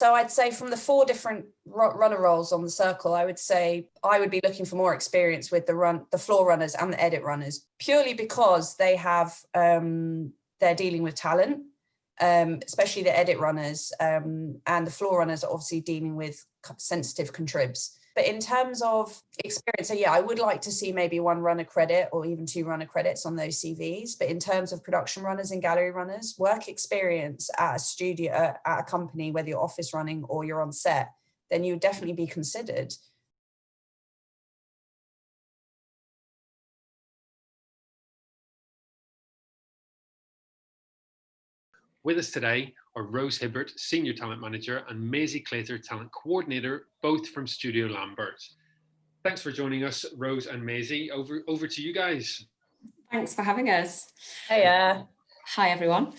So I'd say from the 4 different runner roles on the circle, I would say I would be looking for more experience with the floor runners and the edit runners, purely because they have, they're dealing with talent, especially the edit runners, and the floor runners are obviously dealing with sensitive contribs. But in terms of experience, so yeah, I would like to see maybe 1 runner credit or even 2 runner credits on those CVs. But in terms of production runners and gallery runners, work experience at a studio, at a company, whether you're office running or you're on set, then you would definitely be considered. With us today are Rose Hibbert, Senior Talent Manager, and Maisie Clater, Talent Coordinator, both from Studio Lambert. Thanks for joining us, Rose and Maisie. Over to you guys. Thanks for having us. Hiya. Hi, everyone.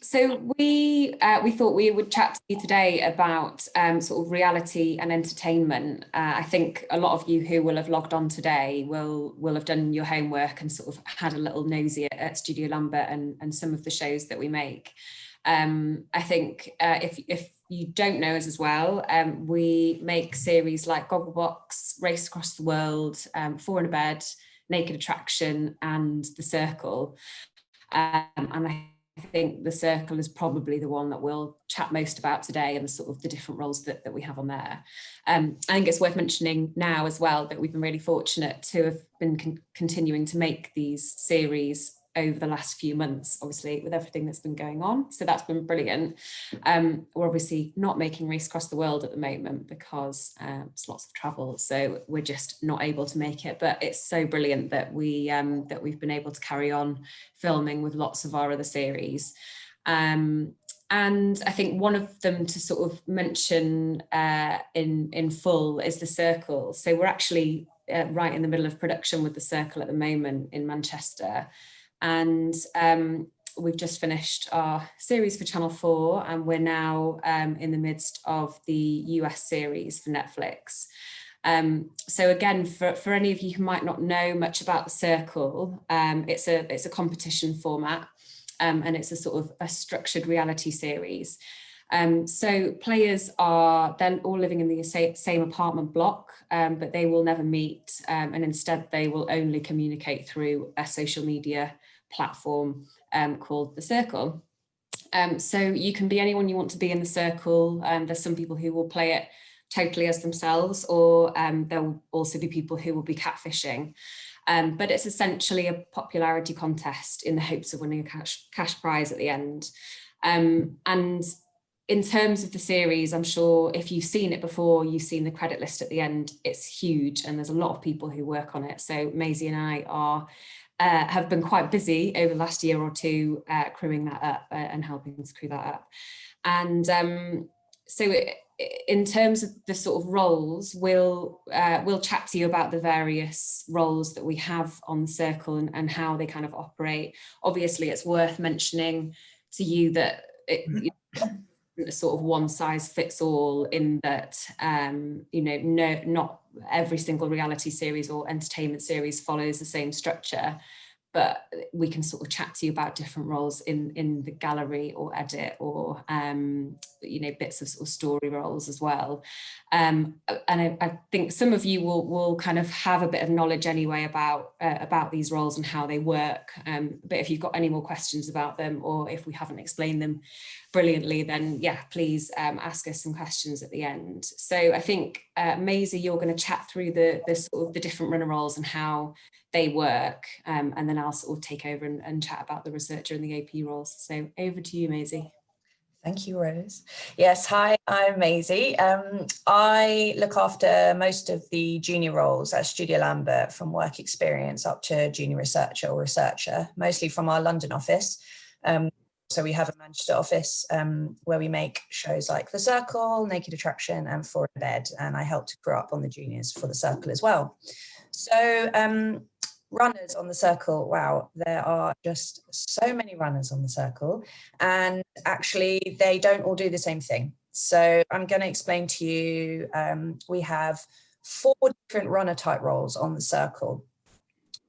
So we thought we would chat to you today about sort of reality and entertainment. I think a lot of you who will have logged on today will have done your homework and sort of had a little nosy at Studio Lambert and some of the shows that we make. I think if you don't know us as well, we make series like Gogglebox, Race Across the World, Four in a Bed, Naked Attraction, and The Circle. And I think The Circle is probably the one that we'll chat most about today, and sort of the different roles that we have on there. I think it's worth mentioning now as well that we've been really fortunate to have been continuing to make these series over the last few months, obviously with everything that's been going on. So that's been brilliant. We're obviously not making Race Across the World at the moment because it's lots of travel. So we're just not able to make it, but it's so brilliant that we've been able to carry on filming with lots of our other series. And I think one of them to sort of mention in full is The Circle. So we're actually right in the middle of production with The Circle at the moment in Manchester. And we've just finished our series for Channel 4, and we're now in the midst of the US series for Netflix. So again, for any of you who might not know much about The Circle, it's a competition format, and it's a sort of a structured reality series. So players are then all living in the same apartment block, but they will never meet, and instead they will only communicate through a social media platform called The Circle. So you can be anyone you want to be in The Circle. There's some people who will play it totally as themselves, or there will also be people who will be catfishing. But it's essentially a popularity contest in the hopes of winning a cash prize at the end. And in terms of the series, I'm sure if you've seen it before, you've seen the credit list at the end. It's huge, and there's a lot of people who work on it. So Maisie and I have been quite busy over the last year or two crewing that up and helping to crew that up. And so in terms of the sort of roles, we'll chat to you about the various roles that we have on The Circle and how they kind of operate. Obviously, it's worth mentioning to you that it sort of one size fits all, in that not every single reality series or entertainment series follows the same structure, but we can sort of chat to you about different roles in the gallery or edit, or bits of sort of story roles as well. And I think some of you will kind of have a bit of knowledge anyway about these roles and how they work. But if you've got any more questions about them, or if we haven't explained them brilliantly, then yeah, please ask us some questions at the end. So I think Maisie, you're going to chat through the sort of the different runner roles and how they work, and then I'll sort of take over and chat about the researcher and the AP roles. So over to you, Maisie. Thank you, Rose. Yes, hi, I'm Maisie. I look after most of the junior roles at Studio Lambert, from work experience up to junior researcher or researcher, mostly from our London office. So we have a Manchester office where we make shows like The Circle, Naked Attraction, and Four in a Bed, and I help to grow up on the juniors for The Circle as well. So runners on The Circle, wow, there are just so many runners on The Circle, and actually they don't all do the same thing. So I'm going to explain to you, we have 4 different runner type roles on The Circle.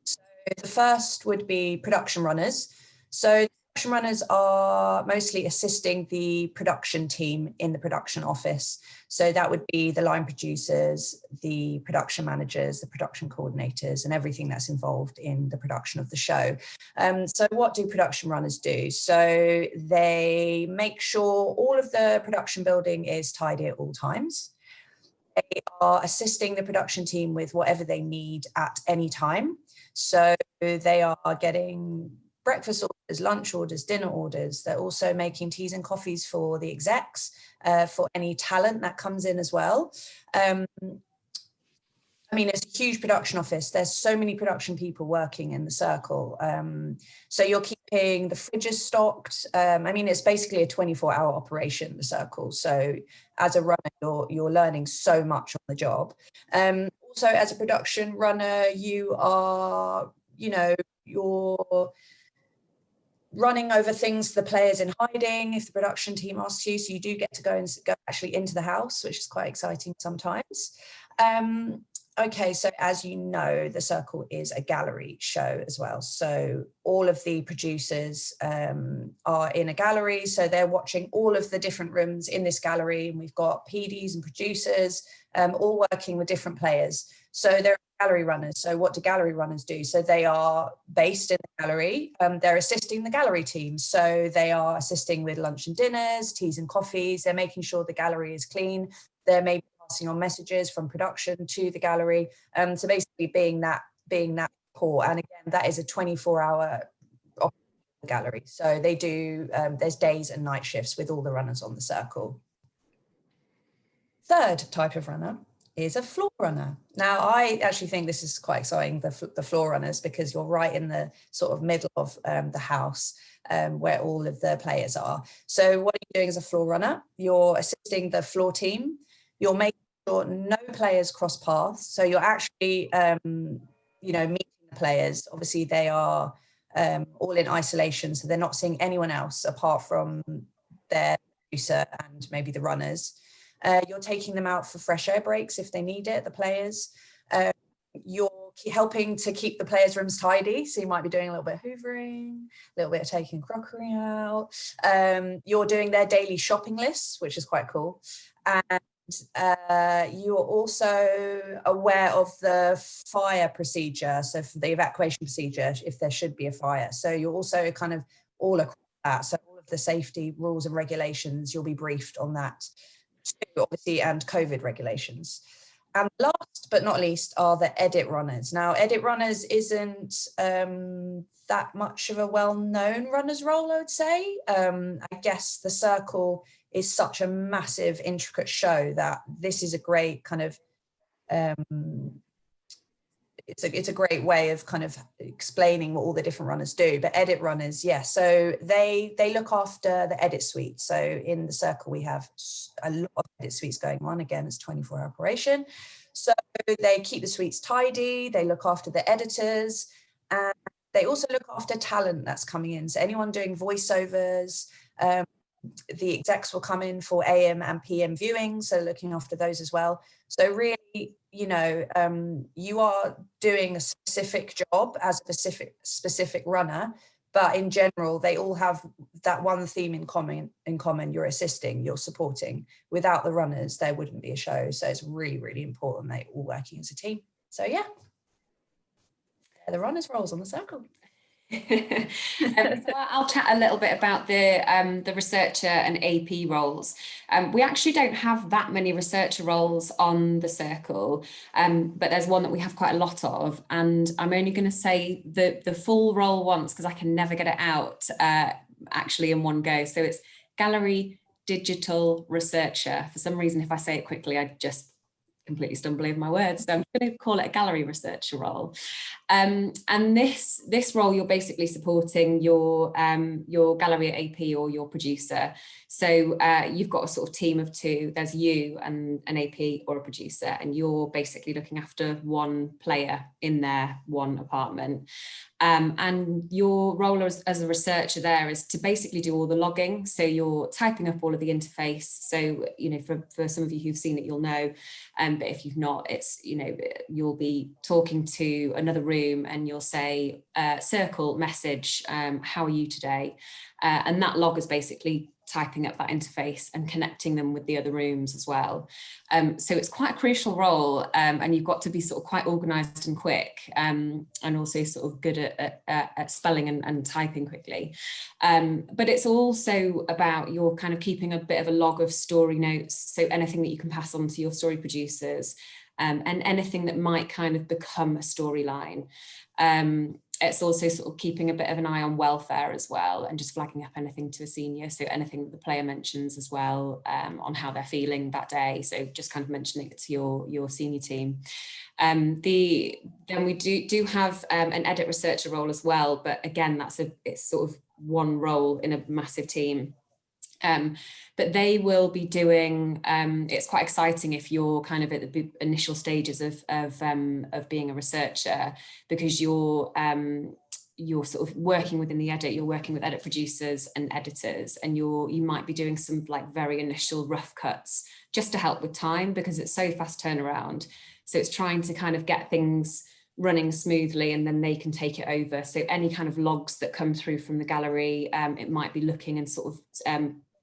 So the first would be production runners. So production runners are mostly assisting the production team in the production office. So that would be the line producers, the production managers, the production coordinators, and everything that's involved in the production of the show. So what do production runners do? So they make sure all of the production building is tidy at all times. They are assisting the production team with whatever they need at any time. So they are getting breakfast orders, lunch orders, dinner orders. They're also making teas and coffees for the execs, for any talent that comes in as well. I mean, it's a huge production office. There's so many production people working in the circle. So you're keeping the fridges stocked. I mean, it's basically a 24-hour operation, the circle. So as a runner, you're learning so much on the job. Also, as a production runner, you are, you're running over things the players in hiding if the production team asks you. So you do get to go actually into the house, which is quite exciting sometimes. Okay, so as you know, the circle is a gallery show as well. So all of the producers are in a gallery. So they're watching all of the different rooms in this gallery. And we've got PDs and producers all working with different players. So they're gallery runners. So what do gallery runners do? So they are based in the gallery. They're assisting the gallery team. So they are assisting with lunch and dinners, teas and coffees. They're making sure the gallery is clean. They're maybe passing on messages from production to the gallery. So basically being that core. And again, that is a 24-hour gallery. So they do, there's days and night shifts with all the runners on the circle. Third type of runner is a floor runner. Now, I actually think this is quite exciting, the floor runners, because you're right in the sort of middle of the house where all of the players are. So what are you doing as a floor runner? You're assisting the floor team. You're making sure no players cross paths. So you're actually, meeting the players. Obviously, they are all in isolation, so they're not seeing anyone else apart from their producer and maybe the runners. You're taking them out for fresh air breaks if they need it, the players. You're helping to keep the players' rooms tidy. So you might be doing a little bit of hoovering, a little bit of taking crockery out. You're doing their daily shopping lists, which is quite cool. And you are also aware of the fire procedure. So for the evacuation procedure, if there should be a fire. So you're also kind of all across that. So all of the safety rules and regulations, you'll be briefed on that too, obviously, and COVID regulations. And last but not least are the edit runners. Now, edit runners isn't that much of a well-known runner's role, I would say. I guess the circle is such a massive, intricate show that this is a great kind of, it's a great way of kind of explaining what all the different runners do. But edit runners, yeah, so they look after the edit suite. So in the circle, we have a lot of edit suites going on. Again, it's 24-hour operation. So they keep the suites tidy, they look after the editors, and they also look after talent that's coming in. So anyone doing voiceovers, the execs will come in for AM and PM viewing, so looking after those as well. So really, you are doing a specific job as a specific runner, but in general, they all have that one theme in common. You're assisting, you're supporting. Without the runners, there wouldn't be a show. So it's really, really important they're all working as a team. So yeah, they're the runners' roles on the circle. So I'll chat a little bit about the researcher and AP roles. We actually don't have that many researcher roles on the circle, but there's one that we have quite a lot of, and I'm only going to say the full role once because I can never get it out actually in one go. So it's gallery digital researcher. For some reason, if I say it quickly, I just completely stumble over my words. So I'm going to call it a gallery researcher role. And this role, you're basically supporting your gallery AP or your producer. So you've got a sort of team of two. There's you and an AP or a producer, and you're basically looking after one player in their one apartment. And your role as a researcher there is to basically do all the logging. So you're typing up all of the interface. So, for some of you who've seen it, you'll know. But if you've not, it's, you'll be talking to another room room and you'll say, circle, message, how are you today? And that log is basically typing up that interface and connecting them with the other rooms as well. So it's quite a crucial role, and you've got to be sort of quite organised and quick, and also sort of good at spelling and typing quickly. But it's also about you're kind of keeping a bit of a log of story notes, so anything that you can pass on to your story producers, and anything that might kind of become a storyline. It's also sort of keeping a bit of an eye on welfare as well, and just flagging up anything to a senior. So anything that the player mentions as well, on how they're feeling that day. So just kind of mentioning it to your senior team. Then we do have an edit researcher role as well, but again, it's sort of one role in a massive team. But they will be doing, it's quite exciting if you're kind of at the initial stages of being a researcher, because you're sort of working within the edit, you're working with edit producers and editors, and you might be doing some like very initial rough cuts just to help with time, because it's so fast turnaround. So it's trying to kind of get things running smoothly, and then they can take it over. So any kind of logs that come through from the gallery, it might be looking and sort of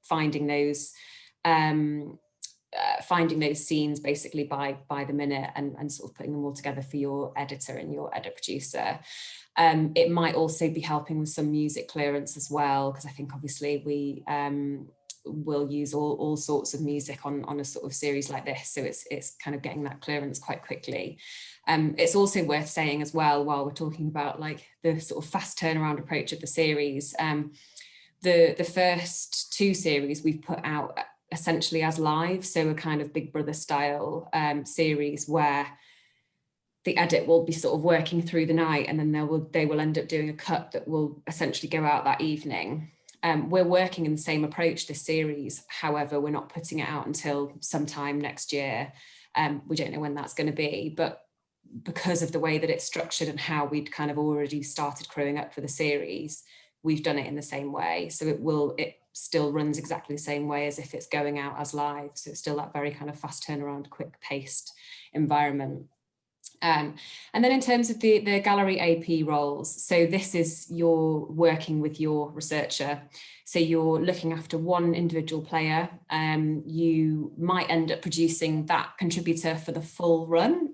finding those scenes basically by the minute, and sort of putting them all together for your editor and your edit producer. It might also be helping with some music clearance as well, because I think obviously we will use all sorts of music on a sort of series like this, so it's kind of getting that clearance quite quickly. It's also worth saying as well, while we're talking about like the sort of fast turnaround approach of the series, the first two series we've put out essentially as live, so a kind of Big Brother style series where the edit will be sort of working through the night, and then they will end up doing a cut that will essentially go out that evening. We're working in the same approach this series, however, we're not putting it out until sometime next year. We don't know when that's going to be, but because of the way that it's structured and how we'd kind of already started crewing up for the series, we've done it in the same way. So it still runs exactly the same way as if it's going out as live. So it's still that very kind of fast turnaround, quick paced environment. And then in terms of the gallery AP roles, so this is you're working with your researcher. So you're looking after one individual player. You might end up producing that contributor for the full run,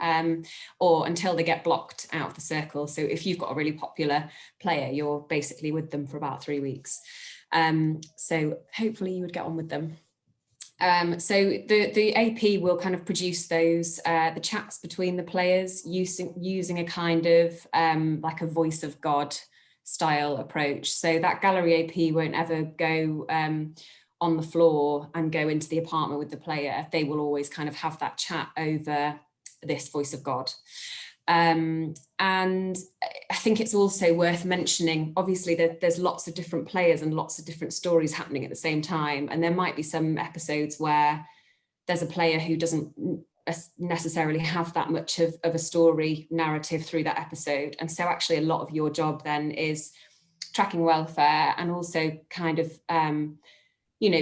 or until they get blocked out of the circle. So if you've got a really popular player, you're basically with them for about 3 weeks. So hopefully you would get on with them. So the AP will kind of produce those, the chats between the players using a kind of like a voice of God style approach. So that gallery AP won't ever go on the floor and go into the apartment with the player. They will always kind of have that chat over this voice of God. And I think it's also worth mentioning, obviously, that there's lots of different players and lots of different stories happening at the same time. And there might be some episodes where there's a player who doesn't necessarily have that much of a story narrative through that episode. And so actually a lot of your job then is tracking welfare, and also kind of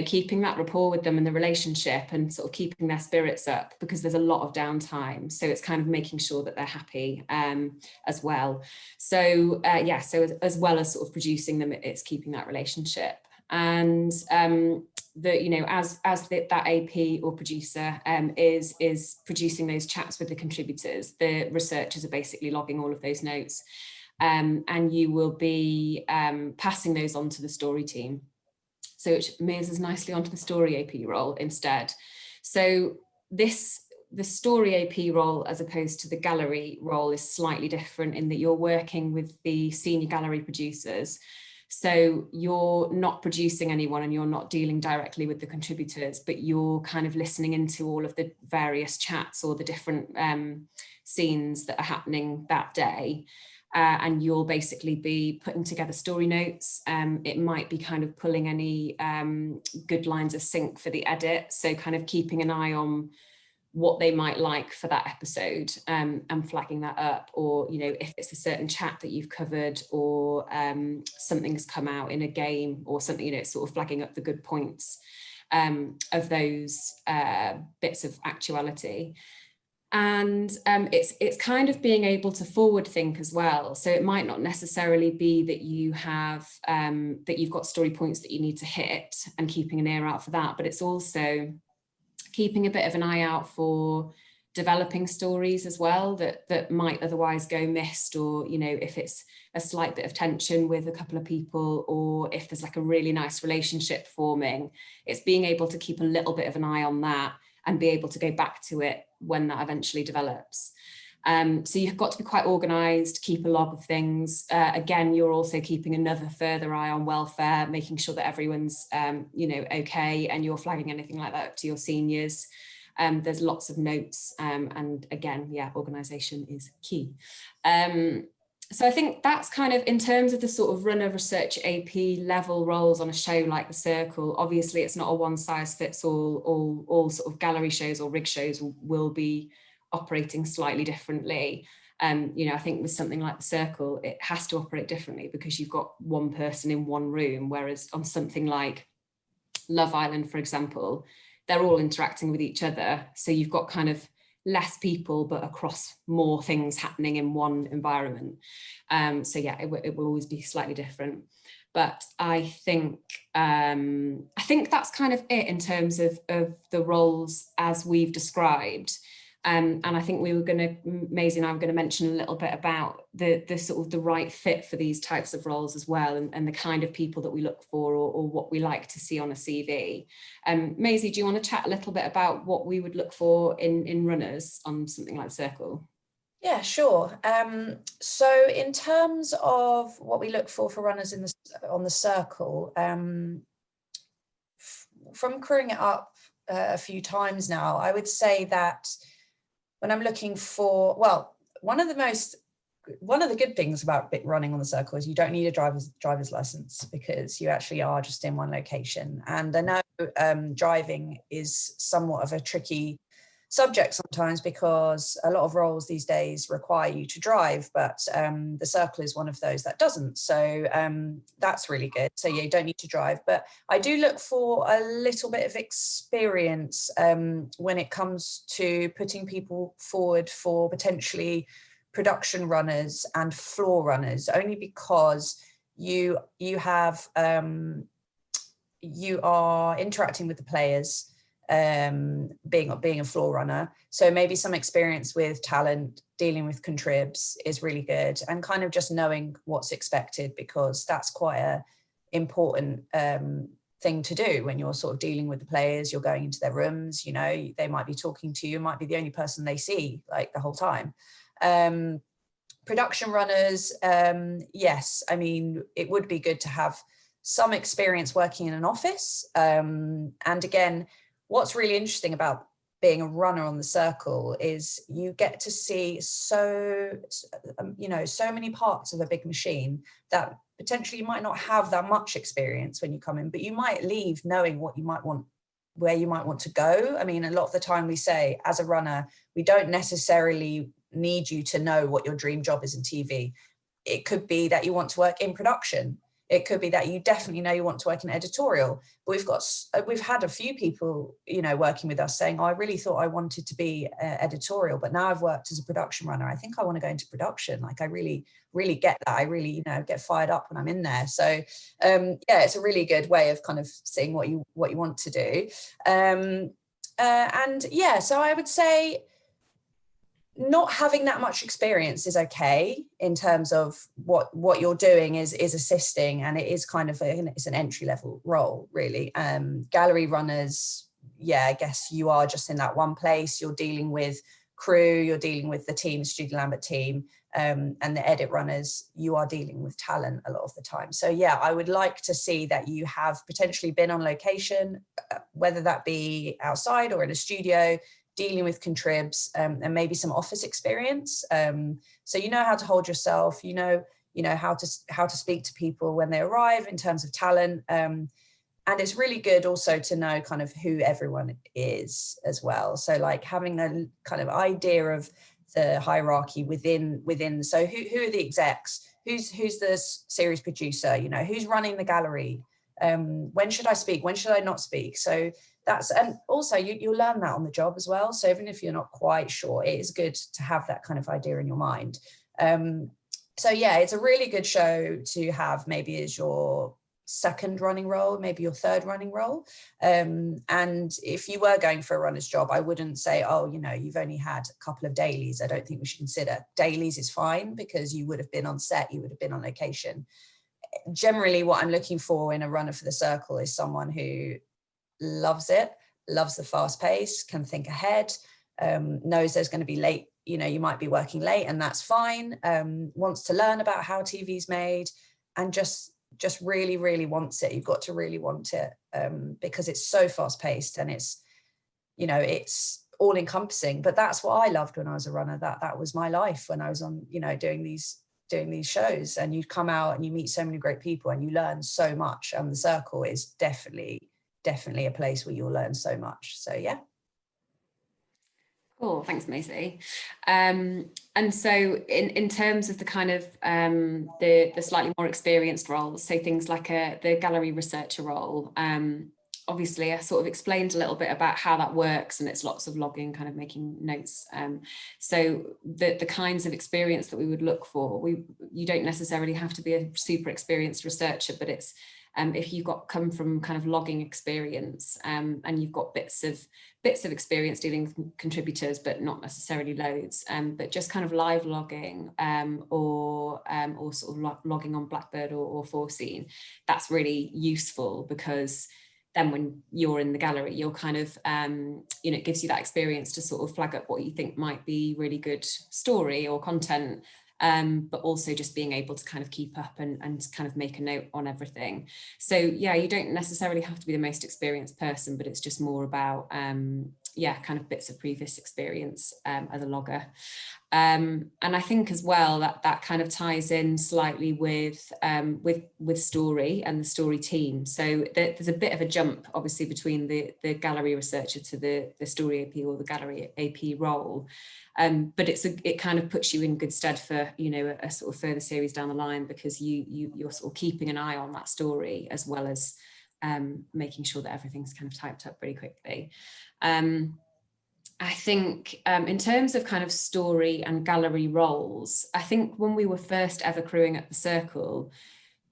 keeping that rapport with them and the relationship, and sort of keeping their spirits up, because there's a lot of downtime. So it's kind of making sure that they're happy as well. So so as well as sort of producing them, it's keeping that relationship. And that AP or producer is producing those chats with the contributors, the researchers are basically logging all of those notes, and you will be passing those on to the story team. So it moves us nicely onto the story AP role instead. So the story AP role, as opposed to the gallery role, is slightly different in that you're working with the senior gallery producers. So you're not producing anyone and you're not dealing directly with the contributors, but you're kind of listening into all of the various chats or the different scenes that are happening that day. And you'll basically be putting together story notes. It might be kind of pulling any good lines of sync for the edit. So kind of keeping an eye on what they might like for that episode, and flagging that up. Or, if it's a certain chat that you've covered, or something's come out in a game or something, sort of flagging up the good points of those bits of actuality. And it's kind of being able to forward think as well. So it might not necessarily be that you have that you've got story points that you need to hit and keeping an ear out for that, but it's also keeping a bit of an eye out for developing stories as well that might otherwise go missed, or, you know, if it's a slight bit of tension with a couple of people, or if there's like a really nice relationship forming, it's being able to keep a little bit of an eye on that and be able to go back to it when that eventually develops. So you've got to be quite organised, keep a log of things. Again, you're also keeping another further eye on welfare, making sure that everyone's, you know, okay, and you're flagging anything like that up to your seniors. There's lots of notes, and again, yeah, organisation is key. So I think that's kind of in terms of the sort of runner research AP level roles on a show like The Circle. Obviously, it's not a one size fits all. All sort of gallery shows or rig shows will be operating slightly differently. You know, I think with something like The Circle, it has to operate differently because you've got one person in one room, whereas on something like Love Island, for example, they're all interacting with each other. So you've got kind of less people, but across more things happening in one environment. So yeah, it will always be slightly different. But I think that's kind of it in terms of the roles as we've described. And I think Maisie and I were going to mention a little bit about the sort of the right fit for these types of roles as well, and the kind of people that we look for, or what we like to see on a CV. Maisie, do you want to chat a little bit about what we would look for in runners on something like Circle? Yeah, sure. So in terms of what we look for runners on the Circle, from crewing it up a few times now, I would say that when I'm looking for, well, one of the good things about running on the Circle is you don't need a driver's license, because you actually are just in one location. And I know driving is somewhat of a tricky subject sometimes, because a lot of roles these days require you to drive, but the Circle is one of those that doesn't. So that's really good. So yeah, you don't need to drive, but I do look for a little bit of experience when it comes to putting people forward for potentially production runners and floor runners, only because you are interacting with the players, being a floor runner. So maybe some experience with talent, dealing with contribs is really good, and kind of just knowing what's expected, because that's quite a important thing to do when you're sort of dealing with the players. You're going into their rooms, you know, they might be talking to you, might be the only person they see like the whole time. Production runners, yes, I mean, it would be good to have some experience working in an office. And again, what's really interesting about being a runner on the Circle is you get to see so many parts of a big machine that potentially you might not have that much experience when you come in, but you might leave knowing what you might want, where you might want to go. I mean, a lot of the time we say, as a runner, we don't necessarily need you to know what your dream job is in TV. It could be that you want to work in production. It could be that you definitely know you want to work in editorial. But we've had a few people, you know, working with us saying, oh, I really thought I wanted to be editorial, but now I've worked as a production runner, I think I want to go into production. Like, I really, really get that. I really, you know, get fired up when I'm in there. So yeah, it's a really good way of kind of seeing what you want to do. And yeah, so I would say not having that much experience is okay in terms of what you're doing is assisting, and it is kind of it's an entry level role, really. Gallery runners, yeah, I guess you are just in that one place. You're dealing with crew, you're dealing with the team, Studio Lambert team, and the edit runners, you are dealing with talent a lot of the time. So yeah, I would like to see that you have potentially been on location, whether that be outside or in a studio, dealing with contribs, and maybe some office experience. So you know how to hold yourself, you know how to speak to people when they arrive in terms of talent. And it's really good also to know kind of who everyone is as well. So like having a kind of idea of the hierarchy within. So who are the execs? Who's the series producer? You know, who's running the gallery? When should I speak? When should I not speak? So that's, and also you'll learn that on the job as well. So even if you're not quite sure, it is good to have that kind of idea in your mind. So yeah, it's a really good show to have maybe as your second running role, maybe your third running role. And if you were going for a runner's job, I wouldn't say, oh, you know, you've only had a couple of dailies. I don't think we should consider. Dailies is fine because you would have been on set, you would have been on location. Generally, what I'm looking for in a runner for the circle is someone who loves it, loves the fast pace, can think ahead, knows there's going to be late, you know, you might be working late and that's fine, wants to learn about how TV's made, and just really, really wants it. You've got to really want it, because it's so fast paced and it's, you know, it's all encompassing. But that's what I loved when I was a runner. That was my life when I was on, you know, doing these shows. And you come out and you meet so many great people and you learn so much. And the circle is definitely a place where you'll learn so much. So yeah. Cool, thanks, Maisie. And so in terms of the kind of the slightly more experienced roles, so things like the gallery researcher role, obviously I sort of explained a little bit about how that works, and it's lots of logging, kind of making notes. So the kinds of experience that we would look for, you don't necessarily have to be a super experienced researcher, but it's if you've come from kind of logging experience, and you've got bits of experience dealing with contributors, but not necessarily loads, but just kind of live logging, or sort of logging on Blackbird or Foreseen, that's really useful, because then when you're in the gallery, you're kind of, you know, it gives you that experience to sort of flag up what you think might be really good story or content, but also just being able to kind of keep up and kind of make a note on everything. So yeah, you don't necessarily have to be the most experienced person, but it's just more about, yeah, kind of bits of previous experience as a logger. And I think as well that kind of ties in slightly with story and the story team. So there's a bit of a jump, obviously, between the gallery researcher to the story AP or the gallery AP role. But it kind of puts you in good stead for, you know, a sort of further series down the line, because you're sort of keeping an eye on that story, as well as making sure that everything's kind of typed up pretty quickly. I think in terms of kind of story and gallery roles, I think when we were first ever crewing at the Circle,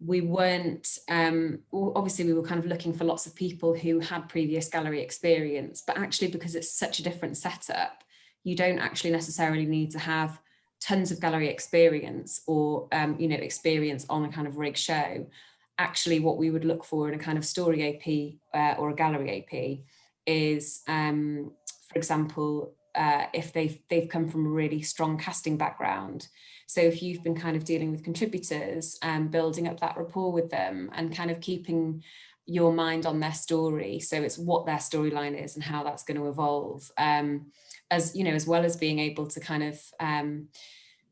we weren't, obviously we were kind of looking for lots of people who had previous gallery experience, but actually because it's such a different setup, you don't actually necessarily need to have tons of gallery experience or, you know, experience on a kind of rig show. Actually, what we would look for in a kind of story AP or a gallery AP is, for example, if they've come from a really strong casting background. So if you've been kind of dealing with contributors and building up that rapport with them and kind of keeping your mind on their story, so it's what their storyline is and how that's going to evolve, as you know, as well as being able to kind of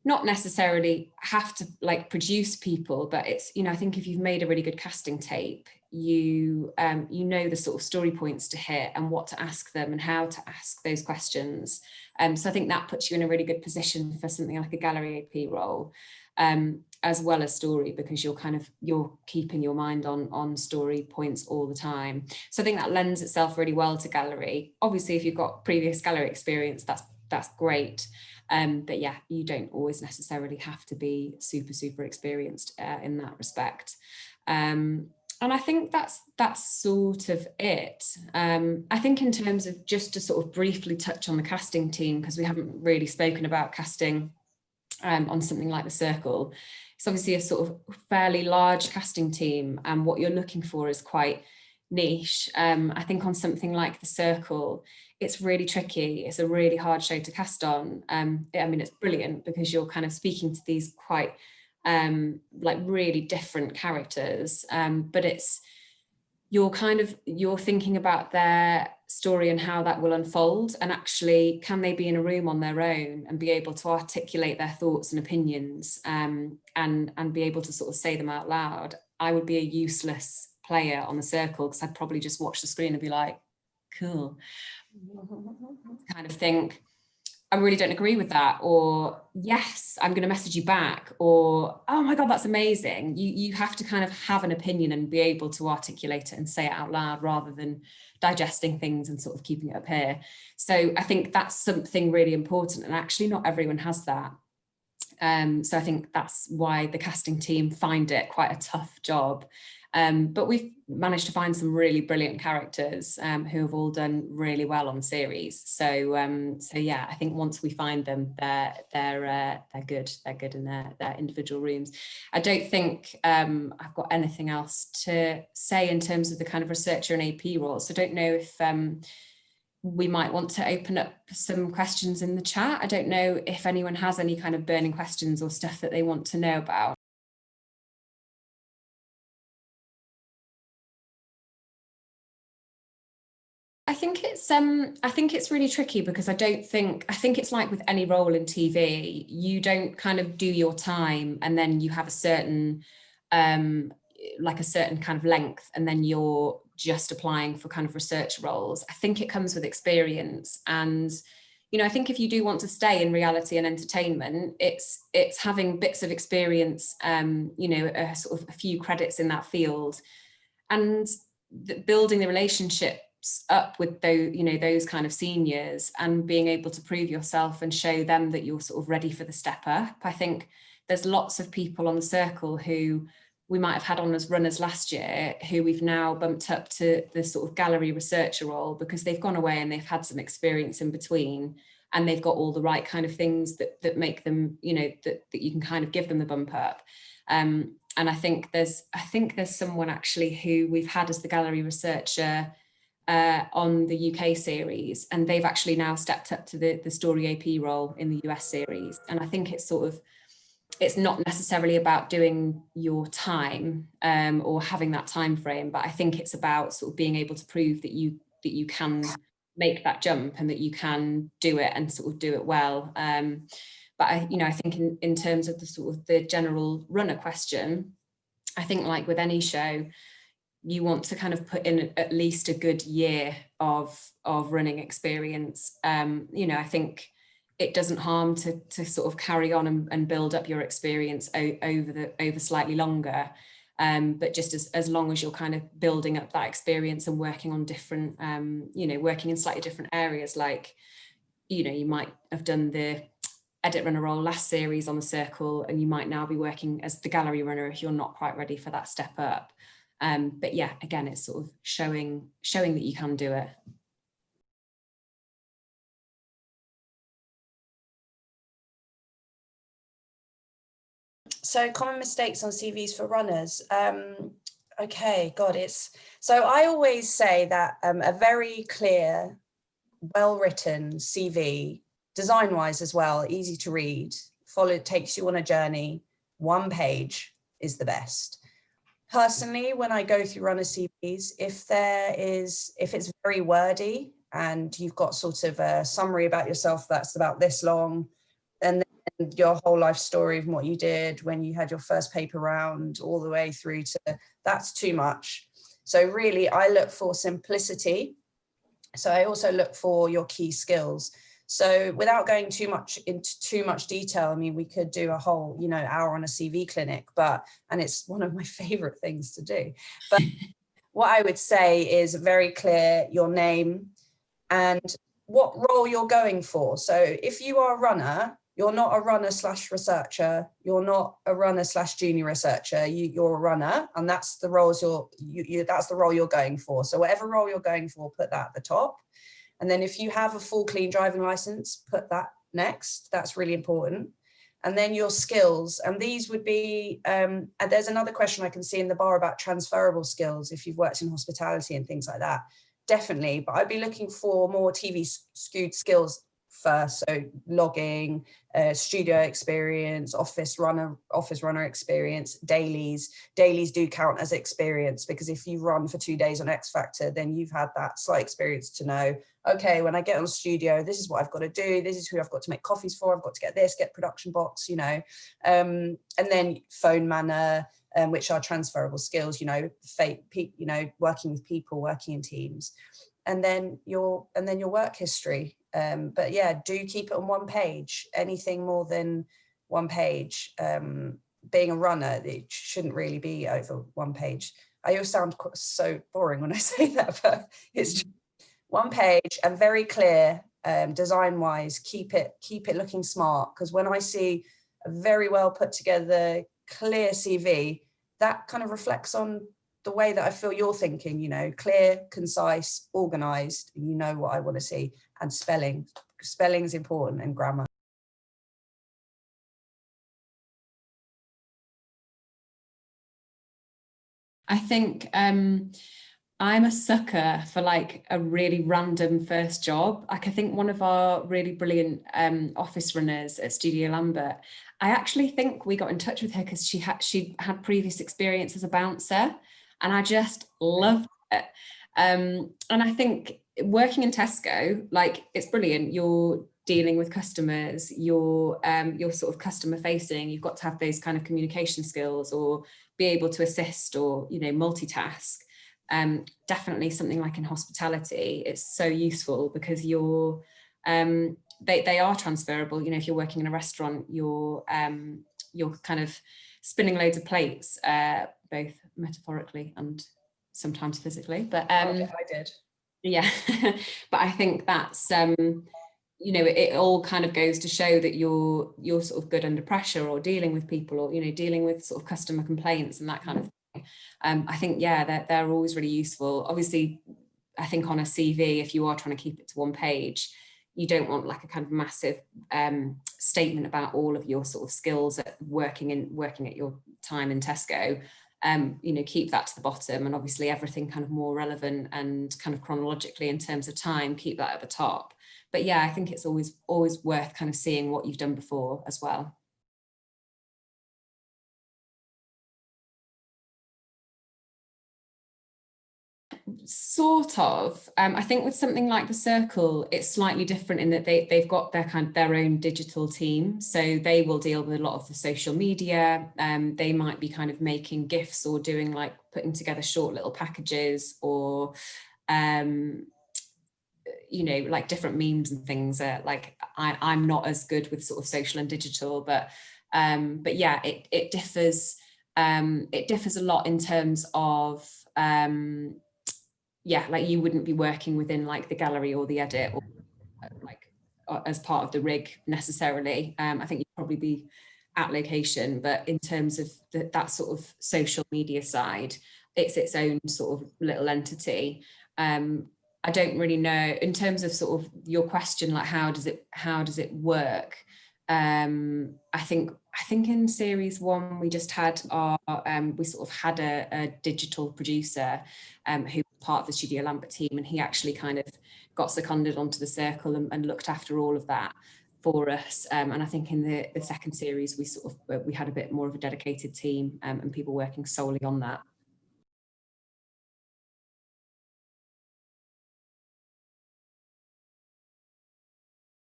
not necessarily have to like produce people, but it's, you know, I think if you've made a really good casting tape, you know the sort of story points to hit and what to ask them and how to ask those questions. So I think that puts you in a really good position for something like a gallery AP role, as well as story, because you're keeping your mind on story points all the time. So I think that lends itself really well to gallery. Obviously, if you've got previous gallery experience, that's great. But yeah, you don't always necessarily have to be super experienced in that respect. And I think that's sort of it. I think in terms of, just to sort of briefly touch on the casting team, because we haven't really spoken about casting on something like the Circle. It's obviously a sort of fairly large casting team, and what you're looking for is quite niche. I think on something like the Circle, it's really tricky. It's a really hard show to cast on. I mean, it's brilliant because you're kind of speaking to these quite like really different characters, but you're thinking about their story and how that will unfold, and actually can they be in a room on their own and be able to articulate their thoughts and opinions, and be able to sort of say them out loud. I would be a useless player on the Circle because I'd probably just watch the screen and be like, cool, kind of think, I really don't agree with that, or yes, I'm going to message you back, or oh my God, that's amazing. You have to kind of have an opinion and be able to articulate it and say it out loud rather than digesting things and sort of keeping it up here. So I think that's something really important, and actually not everyone has that. So I think that's why the casting team find it quite a tough job. But we've managed to find some really brilliant characters who have all done really well on the series. So yeah, I think once we find them, they're good. They're good in their individual rooms. I don't think I've got anything else to say in terms of the kind of researcher and AP roles. So I don't know if we might want to open up some questions in the chat. I don't know if anyone has any kind of burning questions or stuff that they want to know about. I think it's really tricky, because I think it's like with any role in TV, you don't kind of do your time and then you have a certain like a certain kind of length, and then you're just applying for kind of research roles. I think it comes with experience, and I think if you do want to stay in reality and entertainment, it's having bits of experience, sort of a few credits in that field, and building the relationships up with those kind of seniors, and being able to prove yourself and show them that you're sort of ready for the step up. I think there's lots of people on the circle who we might have had on as runners last year who we've now bumped up to the sort of gallery researcher role, because they've gone away and they've had some experience in between, and they've got all the right kind of things that make them, that you can kind of give them the bump up. And I think there's someone actually who we've had as the gallery researcher on the UK series, and they've actually now stepped up to the story AP role in the US series. And I think it's not necessarily about doing your time or having that time frame, but I think it's about sort of being able to prove that you can make that jump and that you can do it and sort of do it well. But I think in terms of the sort of the general runner question, I think like with any show, you want to kind of put in at least a good year of running experience. I think it doesn't harm to sort of carry on and build up your experience over slightly longer. But just as long as you're kind of building up that experience and working on different, working in slightly different areas, like, you might have done the edit runner role last series on the Circle, and you might now be working as the gallery runner if you're not quite ready for that step up. But yeah, again, it's sort of showing that you can do it. So common mistakes on CVs for runners. Okay, God, so I always say that a very clear, well-written CV, design-wise as well, easy to read, takes you on a journey, one page is the best. Personally, when I go through runner CVs, if it's very wordy and you've got sort of a summary about yourself that's about this long, and then your whole life story of what you did when you had your first paper round all the way through to, that's too much. So really, I look for simplicity. So I also look for your key skills. So without going into too much detail, I mean, we could do a whole, hour on a CV clinic, and it's one of my favorite things to do. But what I would say is very clear your name and what role you're going for. So if you are a runner, you're not a runner/researcher, you're not a runner/junior researcher, you're a runner, and that's the roles that's the role you're going for. So whatever role you're going for, put that at the top. And then if you have a full clean driving license, put that next. That's really important. And then your skills, and these would be, and there's another question I can see in the bar about transferable skills, if you've worked in hospitality and things like that, definitely. But I'd be looking for more TV skewed skills first. So logging, studio experience, office runner experience, dailies do count as experience, because if you run for 2 days on X Factor, then you've had that slight experience to know, okay, when I get on studio, this is what I've got to do. This is who I've got to make coffees for. I've got to get production box, and then phone manner, which are transferable skills, working with people, working in teams. And then your work history. But yeah, do keep it on one page. Anything more than one page, being a runner, it shouldn't really be over one page. I always sound so boring when I say that, but it's just one page and very clear, design wise. Keep it looking smart, because when I see a very well put together, clear CV, that kind of reflects on the way that I feel you're thinking, you know, clear, concise, organized, you know what I want to see. And spelling is important, and grammar. I think I'm a sucker for like a really random first job. Like I think one of our really brilliant office runners at Studio Lambert, I actually think we got in touch with her because she had previous experience as a bouncer, and I just loved it. And I think working in Tesco, like it's brilliant. You're dealing with customers, you're sort of customer facing, you've got to have those kind of communication skills or be able to assist or, you know, multitask. Definitely something like in hospitality, it's so useful because you're they are transferable. You know, if you're working in a restaurant, you're kind of spinning loads of plates, both metaphorically and sometimes physically. But I did. Yeah, but I think that's you know, it all kind of goes to show that you're sort of good under pressure or dealing with people or, you know, dealing with sort of customer complaints and that kind of thing. I think, yeah, they're always really useful. Obviously, I think on a CV, if you are trying to keep it to one page, you don't want like a kind of massive statement about all of your sort of skills at working at your time in Tesco. You know, keep that to the bottom, and obviously everything kind of more relevant and kind of chronologically in terms of time, keep that at the top. But yeah, I think it's always worth kind of seeing what you've done before as well. Sort of. I think with something like The Circle, it's slightly different in that they've got their own digital team. So they will deal with a lot of the social media. They might be kind of making GIFs or doing like putting together short little packages or you know, like different memes and things. Like I'm not as good with sort of social and digital, but yeah, it differs. It differs a lot in terms of yeah, like you wouldn't be working within like the gallery or the edit or like as part of the rig necessarily. I think you'd probably be at location, but in terms of that sort of social media side, it's its own sort of little entity. I don't really know in terms of sort of your question, like how does it work? I think in series 1 we just had our we sort of had a digital producer who was part of the Studio Lambert team, and he actually kind of got seconded onto The Circle and looked after all of that for us. And I think in the second series we had a bit more of a dedicated team and people working solely on that.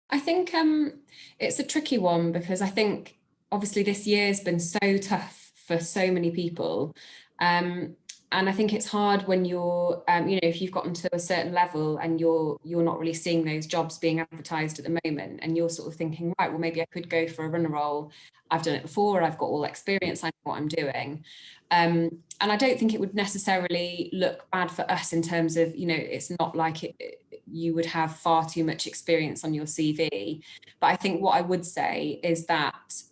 I think it's a tricky one because I think obviously this year's been so tough for so many people. And I think it's hard when you're, you know, if you've gotten to a certain level and you're not really seeing those jobs being advertised at the moment, and you're sort of thinking, right, well, maybe I could go for a runner role. I've done it before. I've got all experience. I know what I'm doing. And I don't think it would necessarily look bad for us in terms of, you know, it's not like you would have far too much experience on your CV. But I think what I would say is that,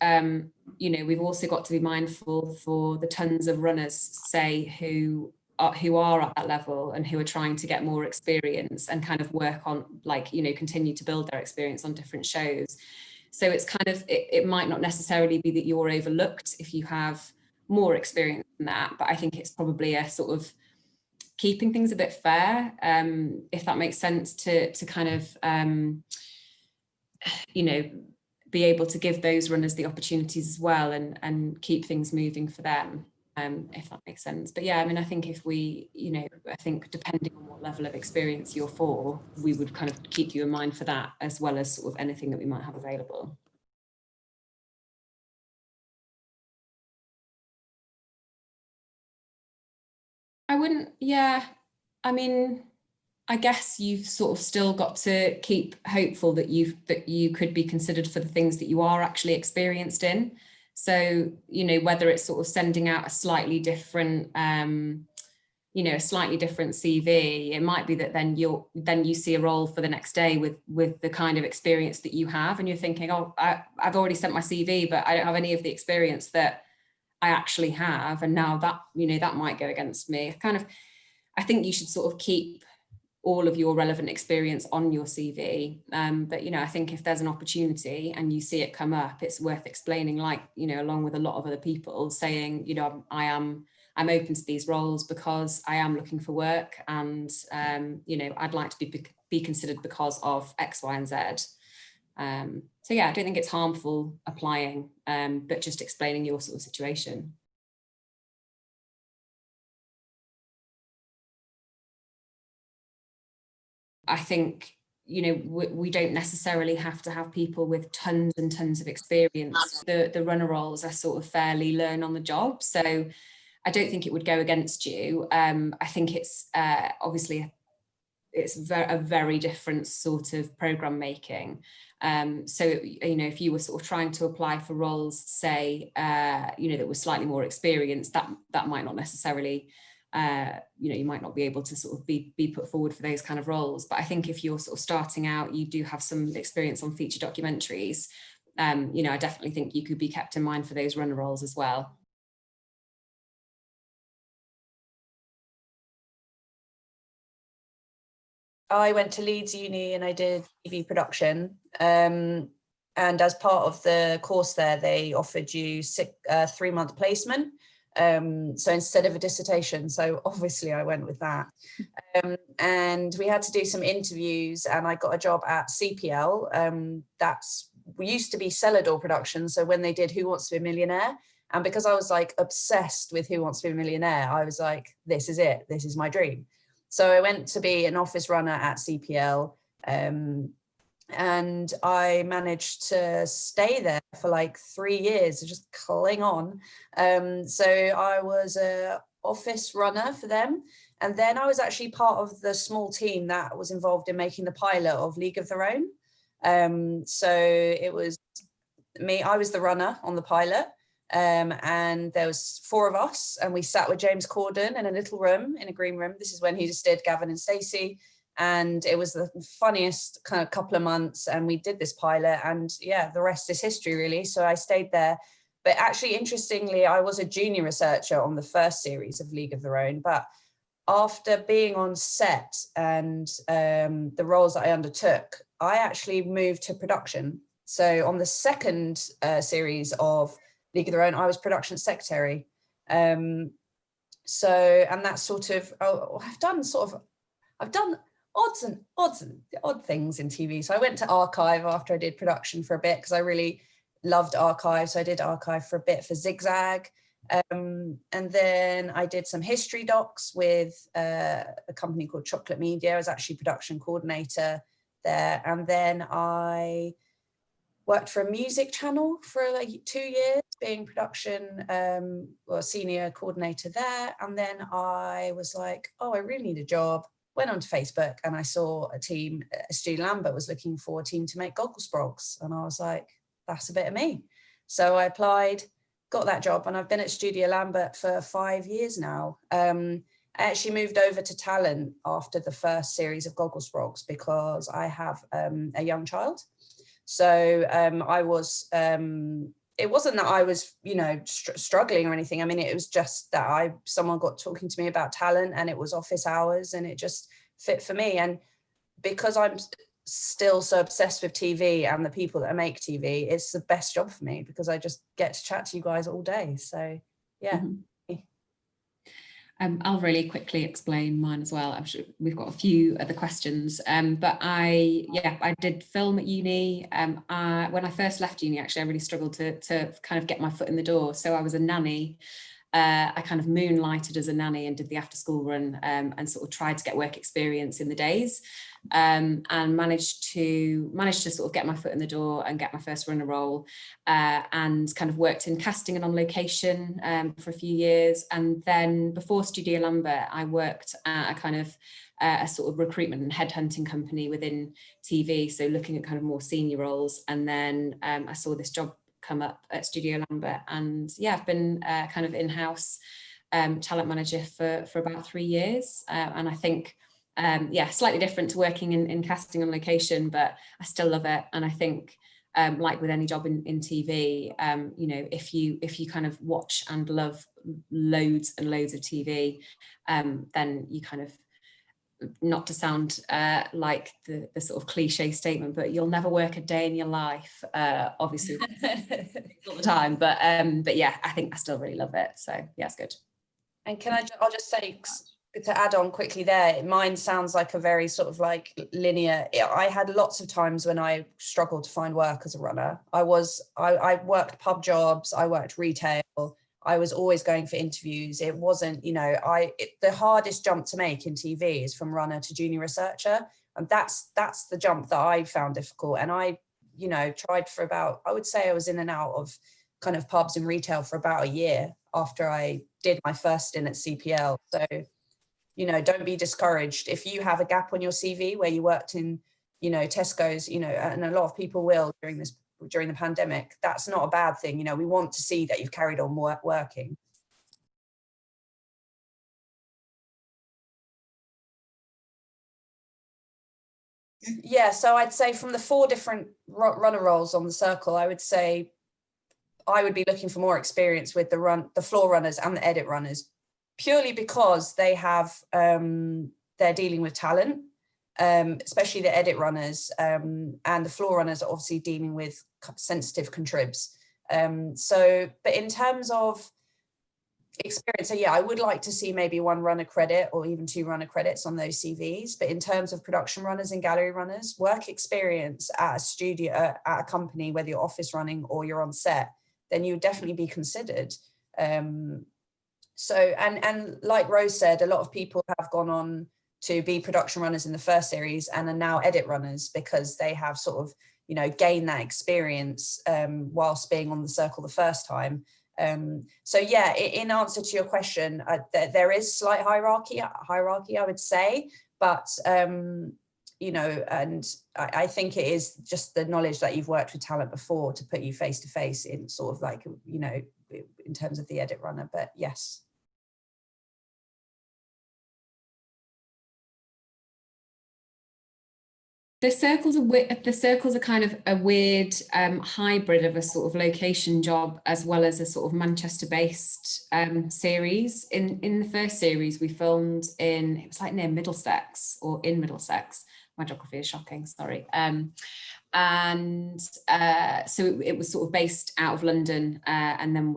you know, we've also got to be mindful for the tons of runners, say, who are at that level and who are trying to get more experience and kind of work on, like, you know, continue to build their experience on different shows. So it's kind of, it might not necessarily be that you're overlooked if you have more experience than that, but I think it's probably a sort of keeping things a bit fair, if that makes sense, to kind of, you know, be able to give those runners the opportunities as well and keep things moving for them, if that makes sense. But yeah, I mean, I think if we, you know, I think depending on what level of experience you're for, we would kind of keep you in mind for that as well as sort of anything that we might have available. I wouldn't, yeah, I mean, I guess you've sort of still got to keep hopeful that you could be considered for the things that you are actually experienced in. So, you know, whether it's sort of sending out a slightly different, you know, a slightly different CV, it might be that then you see a role for the next day with the kind of experience that you have, and you're thinking, oh, I've already sent my CV, but I don't have any of the experience that I actually have, and now that, you know, that might go against me. I think you should sort of keep all of your relevant experience on your CV. But, you know, I think if there's an opportunity and you see it come up, it's worth explaining, like, you know, along with a lot of other people, saying, you know, I'm open to these roles because I am looking for work, and, you know, I'd like to be considered because of X, Y, and Z. So yeah, I don't think it's harmful applying, but just explaining your sort of situation. I think, you know, we don't necessarily have to have people with tons and tons of experience. The runner roles are sort of fairly learn on the job. So I don't think it would go against you. I think it's obviously it's a very different sort of program making. So, you know, if you were sort of trying to apply for roles, say, you know, that were slightly more experienced, that might not necessarily, you know, you might not be able to sort of be put forward for those kind of roles. But I think if you're sort of starting out, you do have some experience on feature documentaries, you know, I definitely think you could be kept in mind for those runner roles as well. I went to Leeds Uni and I did TV production. And as part of the course there, they offered you 3-month placement. So instead of a dissertation, so obviously I went with that. And we had to do some interviews, and I got a job at CPL. We used to be cellar door production. So when they did Who Wants to Be a Millionaire, and because I was like obsessed with Who Wants to Be a Millionaire, I was like, this is it, this is my dream. So I went to be an office runner at CPL, and I managed to stay there for like 3 years, just cling on. So I was an office runner for them. And then I was actually part of the small team that was involved in making the pilot of League of Their Own. So it was me, I was the runner on the pilot. And there was 4 of us, and we sat with James Corden in a little room, in a green room. This is when he just did Gavin and Stacey. And it was the funniest kind of couple of months, and we did this pilot, and yeah, the rest is history really. So I stayed there. But actually, interestingly, I was a junior researcher on the first series of League of Their Own. But after being on set and the roles that I undertook, I actually moved to production. So on the second series of League of Their Own, I was production secretary. And that's sort of, I've done odd things in TV. So I went to archive after I did production for a bit, because I really loved archive. So I did archive for a bit for Zigzag. And then I did some history docs with a company called Chocolate Media. I was actually production coordinator there. And then I worked for a music channel for like 2 years, being production or senior coordinator there. And then I was like, oh, I really need a job. Went onto Facebook and I saw a team, Studio Lambert was looking for a team to make goggle sprogs. And I was like, that's a bit of me. So I applied, got that job, and I've been at Studio Lambert for 5 years now. I actually moved over to talent after the first series of goggle sprogs because I have a young child. So I was, it wasn't that I was, you know, struggling or anything. I mean, it was just that someone got talking to me about talent, and it was office hours, and it just fit for me. And because I'm still so obsessed with TV and the people that make TV, it's the best job for me because I just get to chat to you guys all day. So yeah. Mm-hmm. I'll really quickly explain mine as well. I'm sure we've got a few other questions, but I did film at uni. When I first left uni, actually, I really struggled to kind of get my foot in the door. So I was a nanny. I kind of moonlighted as a nanny and did the after school run, and sort of tried to get work experience in the days. and managed to sort of get my foot in the door and get my first runner role, and kind of worked in casting and on location for a few years. And then before Studio Lambert, I worked at a kind of a sort of recruitment and headhunting company within TV, so looking at kind of more senior roles. And then I saw this job come up at Studio Lambert, and yeah, I've been kind of in-house talent manager for about 3 years, and I think yeah, slightly different to working in casting on location, but I still love it. And I think like with any job in TV, you know, if you kind of watch and love loads and loads of TV, then you kind of, not to sound like the sort of cliche statement, but you'll never work a day in your life, obviously all the time, but yeah, I think I still really love it, so yeah, it's good. And I'll just say, to add on quickly there, mine sounds like a very sort of like linear. I had lots of times when I struggled to find work as a runner. I worked pub jobs, I worked retail, I was always going for interviews. It wasn't, you know, the hardest jump to make in TV is from runner to junior researcher. And that's the jump that I found difficult. And I, you know, tried for about, I would say I was in and out of kind of pubs and retail for about a year after I did my first stint at CPL. So, you know, don't be discouraged. If you have a gap on your CV where you worked in, you know, Tesco's, you know, and a lot of people will during the pandemic, that's not a bad thing. You know, we want to see that you've carried on working. Yeah, so I'd say from the 4 different runner roles on the circle, I would say I would be looking for more experience with the floor runners and the edit runners, purely because they have they're dealing with talent, especially the edit runners, and the floor runners are obviously dealing with sensitive contribs. But in terms of experience, so yeah, I would like to see maybe 1 runner credit or even 2 runner credits on those CVs. But in terms of production runners and gallery runners, work experience at a studio, at a company, whether you're office running or you're on set, then you would definitely be considered. So, and like Rose said, a lot of people have gone on to be production runners in the first series and are now edit runners because they have sort of, you know, gained that experience whilst being on the circle the first time. So yeah, in answer to your question, there is slight hierarchy, I would say, but you know, and I think it is just the knowledge that you've worked with talent before to put you face to face in sort of like, you know, in terms of the edit runner, but yes. The circles are kind of a weird hybrid of a sort of location job as well as a sort of Manchester-based series. In the first series, we filmed it was like near Middlesex or in Middlesex. My geography is shocking, sorry. So it was sort of based out of London, and then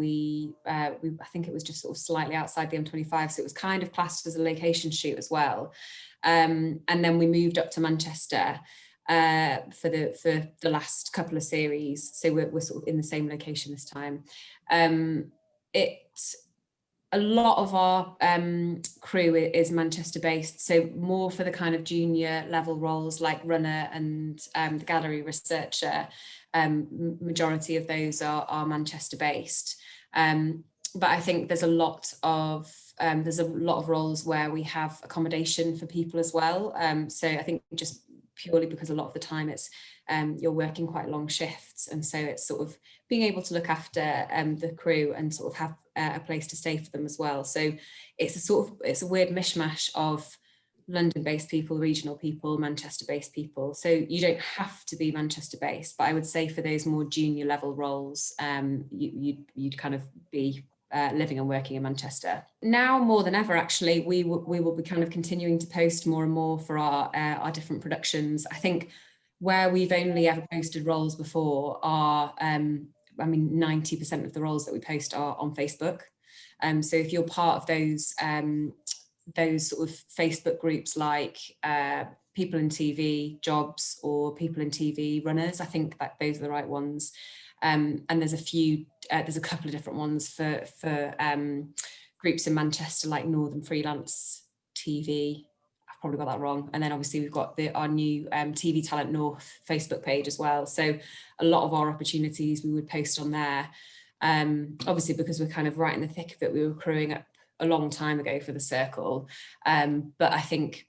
I think it was just sort of slightly outside the M25, so it was kind of classed as a location shoot as well. And then we moved up to Manchester for the last couple of series, so we're sort of in the same location this time. A lot of our crew is Manchester based, so more for the kind of junior level roles like runner and the gallery researcher. Majority of those are Manchester based, but I think there's a lot of roles where we have accommodation for people as well. So I think just purely because a lot of the time it's you're working quite long shifts, and so it's sort of being able to look after the crew and sort of have a place to stay for them as well. So it's a weird mishmash of London-based people, regional people, Manchester-based people. So you don't have to be Manchester-based, but I would say for those more junior level roles, you'd kind of be living and working in Manchester. Now more than ever, actually, we will be kind of continuing to post more and more for our different productions. I think where we've only ever posted roles before are, 90% of the roles that we post are on Facebook. So if you're part of those sort of Facebook groups like People in TV Jobs or People in TV Runners, I think that those are the right ones. And there's a couple of different ones for groups in Manchester like Northern Freelance TV. probably got that wrong. And then obviously we've got our new TV Talent North Facebook page as well. So a lot of our opportunities we would post on there. Obviously because we're kind of right in the thick of it, we were crewing up a long time ago for the Circle. But I think,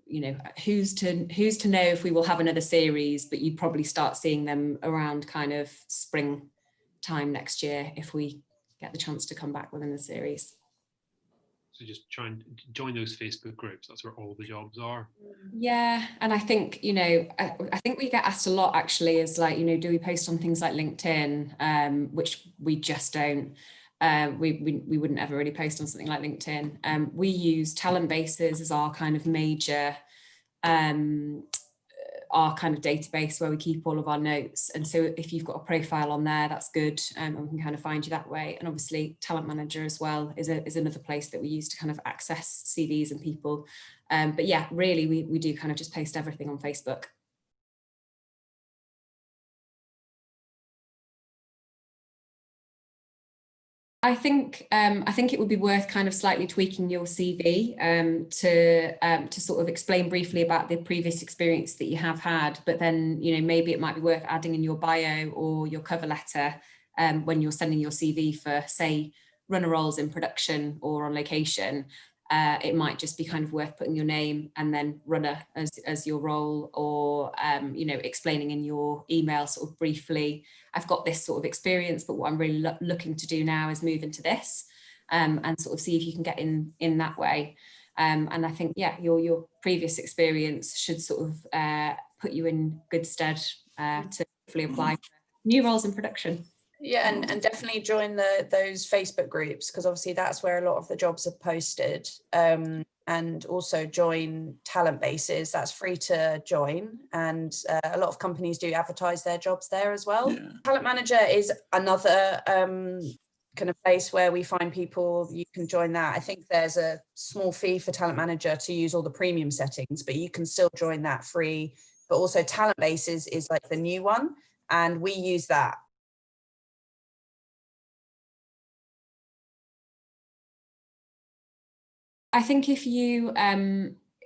you know, who's to know if we will have another series, but you'd probably start seeing them around kind of spring time next year if we get the chance to come back within the series. So just try and join those Facebook groups. That's where all the jobs are. Yeah, and I think, you know, I think we get asked a lot actually, is like, you know, do we post on things like LinkedIn, which we just don't. We wouldn't ever really post on something like LinkedIn. We use Talent Bases as our kind of major our kind of database where we keep all of our notes. And so if you've got a profile on there, that's good. And we can kind of find you that way. And obviously Talent Manager as well is another place that we use to kind of access CVs and people. But yeah, really, we do kind of just post everything on Facebook. I think it would be worth kind of slightly tweaking your CV to sort of explain briefly about the previous experience that you have had, but then, you know, maybe it might be worth adding in your bio or your cover letter when you're sending your CV for, say, runner roles in production or on location. It might just be kind of worth putting your name and then runner as your role, or you know, explaining in your email sort of briefly, I've got this sort of experience, but what I'm really looking to do now is move into this, and sort of see if you can get in that way. And I think, yeah, your previous experience should sort of put you in good stead to hopefully apply for new roles in production. Yeah, and definitely join those Facebook groups, because obviously that's where a lot of the jobs are posted. And also join Talent Bases. That's free to join, and a lot of companies do advertise their jobs there as well. Yeah. Talent Manager is another kind of place where we find people. You can join that. I think there's a small fee for Talent Manager to use all the premium settings, but you can still join that free. But also Talent Bases is like the new one, and we use that. I think if you,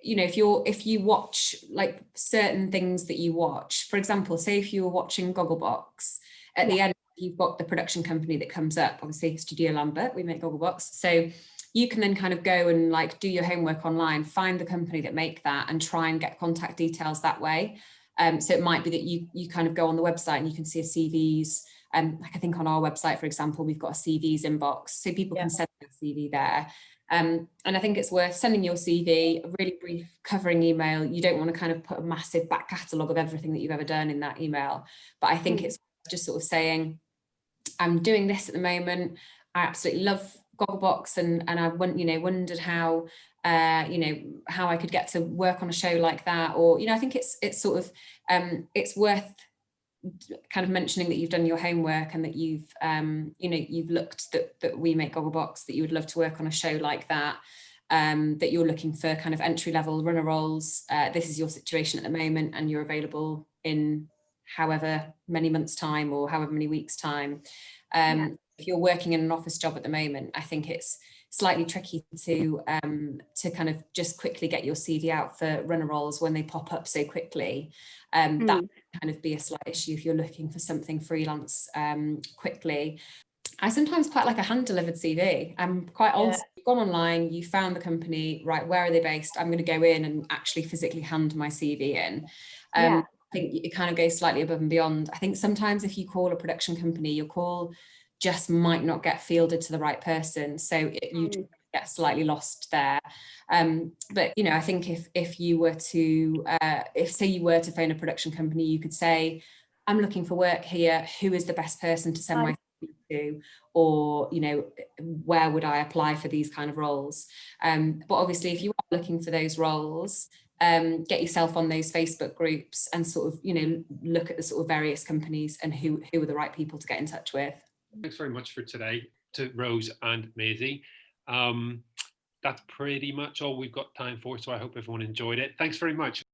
you know, if you watch like certain things that you watch, for example, say if you were watching Gogglebox, at the end, you've got the production company that comes up, obviously Studio Lambert, we make Gogglebox. So you can then kind of go and like do your homework online, find the company that make that and try and get contact details that way. So it might be that you kind of go on the website and you can see a CVs. Like I think on our website, for example, we've got a CVs inbox, so people can send their CV there. And I think it's worth sending your CV, a really brief covering email. You don't want to kind of put a massive back catalogue of everything that you've ever done in that email. But I think it's just sort of saying, I'm doing this at the moment. I absolutely love Gogglebox, and I wondered how how I could get to work on a show like that. Or, you know, I think it's sort of it's worth kind of mentioning that you've done your homework and that you've you've looked that we make Gogglebox, that you would love to work on a show like that, that you're looking for kind of entry-level runner roles. This is your situation at the moment and you're available in however many months time or however many weeks time. If you're working in an office job at the moment, I think it's slightly tricky to kind of just quickly get your CV out for runner roles when they pop up so quickly. That can kind of be a slight issue if you're looking for something freelance quickly. I sometimes quite like a hand-delivered CV. I'm quite old. You've gone online, you found the company, right, where are they based? I'm going to go in and actually physically hand my CV in. I think it kind of goes slightly above and beyond. I think sometimes if you call a production company, your call just might not get fielded to the right person. So you get slightly lost there. But, you know, I think if you were to, say you were to phone a production company, you could say, I'm looking for work here. Who is the best person to send my CV to? Or, you know, where would I apply for these kind of roles? But obviously, if you are looking for those roles, get yourself on those Facebook groups and sort of, you know, look at the sort of various companies and who are the right people to get in touch with. Thanks very much for today to Rose and Maisie. That's pretty much all we've got time for, so I hope everyone enjoyed it. Thanks very much.